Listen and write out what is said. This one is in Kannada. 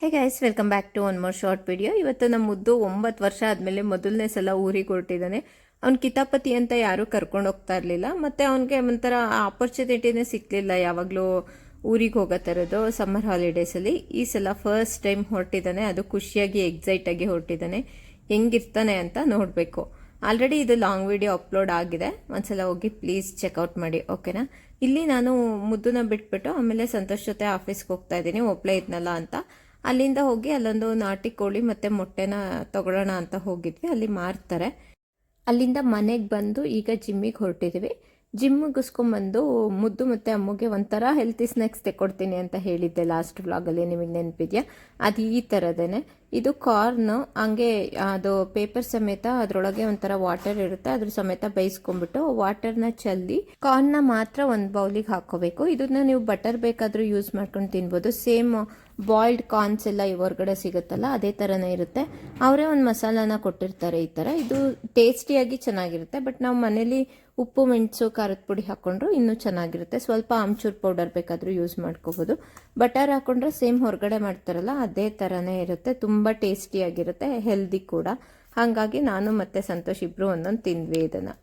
Hey guys, welcome back to one more short video. ಇವತ್ತು ನಮ್ಮ ಮುದ್ದು 9 ವರ್ಷ ಆದಮೇಲೆ ಮೊದಲನೇ ಸಲ ಊರಿಗೆ ಹೊರಟಿದ್ದಾನೆ. ಅವ್ನ ಕಿತಾಪತಿ ಅಂತ ಯಾರೂ ಕರ್ಕೊಂಡು ಹೋಗ್ತಾ ಇರಲಿಲ್ಲ, ಮತ್ತು ಅವನಿಗೆ ಒಂಥರ ಆಪರ್ಚುನಿಟಿನೇ ಸಿಕ್ಕಲಿಲ್ಲ ಯಾವಾಗಲೂ ಊರಿಗೆ ಹೋಗೋ ಥರದ್ದು ಸಮ್ಮರ್ ಹಾಲಿಡೇಸಲ್ಲಿ. ಈ ಸಲ ಫಸ್ಟ್ ಟೈಮ್ ಹೊರಟಿದ್ದಾನೆ, ಅದು ಖುಷಿಯಾಗಿ ಎಕ್ಸೈಟಾಗಿ ಹೊರಟಿದ್ದಾನೆ. ಹೆಂಗಿರ್ತಾನೆ ಅಂತ ನೋಡಬೇಕು. ಆಲ್ರೆಡಿ ಇದು ಲಾಂಗ್ ವಿಡಿಯೋ ಅಪ್ಲೋಡ್ ಆಗಿದೆ, ಒಂದ್ಸಲ ಹೋಗಿ ಪ್ಲೀಸ್ ಚೆಕ್ಔಟ್ ಮಾಡಿ, ಓಕೆನಾ. ಇಲ್ಲಿ ನಾನು ಮುದ್ದನ್ನ ಬಿಟ್ಬಿಟ್ಟು ಆಮೇಲೆ ಸಂತೋಷ್ ಜೊತೆ ಆಫೀಸ್ಗೆ ಹೋಗ್ತಾ ಇದ್ದೀನಿ, ಒಬ್ಬಳೇ ಇದ್ನಲ್ಲ ಅಂತ. ಅಲ್ಲಿಂದ ಹೋಗಿ ಅಲ್ಲೊಂದು ನಾಟಿ ಕೋಳಿ ಮತ್ತು ಮೊಟ್ಟೆನ ತಗೊಳ್ಳೋಣ ಅಂತ ಹೋಗಿದ್ವಿ, ಅಲ್ಲಿ ಮಾರ್ತಾರೆ. ಅಲ್ಲಿಂದ ಮನೆಗೆ ಬಂದು ಈಗ ಜಿಮ್ಮಿಗೆ ಹೊರಟಿದ್ವಿ. ಜಿಮ್ ಮುಗಿಸ್ಕೊಂಬಂದು ಮುದ್ದು ಮತ್ತು ಅಮ್ಮಗೆ ಒಂಥರ ಹೆಲ್ತಿ ಸ್ನ್ಯಾಕ್ಸ್ ತೆಕ್ಕೊಡ್ತೀನಿ ಅಂತ ಹೇಳಿದ್ದೆ ಲಾಸ್ಟ್ ವ್ಲಾಗಲ್ಲಿ, ನಿಮಗೆ ನೆನಪಿದೆಯಾ? ಅದು ಈ ಥರದೇ. ಇದು ಕಾರ್ನ್, ಹಂಗೆ ಅದು ಪೇಪರ್ ಸಮೇತ ಅದರೊಳಗೆ ಒಂಥರ ವಾಟರ್ ಇರುತ್ತೆ, ಅದ್ರ ಸಮೇತ ಬೇಯಿಸ್ಕೊಂಡ್ಬಿಟ್ಟು ವಾಟರ್ನ ಚೆಲ್ಲಿ ಕಾರ್ನ್ನ ಮಾತ್ರ ಒಂದು ಬೌಲಿಗೆ ಹಾಕೋಬೇಕು. ಇದನ್ನ ನೀವು ಬಟರ್ ಬೇಕಾದರೂ ಯೂಸ್ ಮಾಡ್ಕೊಂಡು ತಿನ್ಬೋದು. ಸೇಮ್ ಬಾಯ್ಲ್ಡ್ ಕಾರ್ನ್ಸ್ ಎಲ್ಲ ಹೊರಗಡೆ ಸಿಗುತ್ತಲ್ಲ, ಅದೇ ಥರನೇ ಇರುತ್ತೆ. ಅವರೇ ಒಂದು ಮಸಾಲಾನ ಕೊಟ್ಟಿರ್ತಾರೆ ಈ ಥರ. ಇದು ಟೇಸ್ಟಿಯಾಗಿ ಚೆನ್ನಾಗಿರುತ್ತೆ, ಬಟ್ ನಾವು ಮನೇಲಿ ಉಪ್ಪು ಮೆಣಸು ಖಾರದ ಪುಡಿ ಹಾಕ್ಕೊಂಡ್ರು ಇನ್ನೂ ಚೆನ್ನಾಗಿರುತ್ತೆ. ಸ್ವಲ್ಪ ಆಮ್ಚೂರ್ ಪೌಡರ್ ಬೇಕಾದರೂ ಯೂಸ್ ಮಾಡ್ಕೋಬೋದು. ಬಟರ್ ಹಾಕ್ಕೊಂಡ್ರೆ ಸೇಮ್ ಹೊರಗಡೆ ಮಾಡ್ತಾರಲ್ಲ ಅದೇ ಥರನೇ ಇರುತ್ತೆ, ತುಂಬ ಟೇಸ್ಟಿಯಾಗಿರುತ್ತೆ, ಹೆಲ್ದಿ ಕೂಡ. ಹಾಗಾಗಿ ನಾನು ಮತ್ತು ಸಂತೋಷ್ ಇಬ್ಬರು ಒಂದೊಂದು ತಿಂದ್ವಿ ಇದನ್ನು.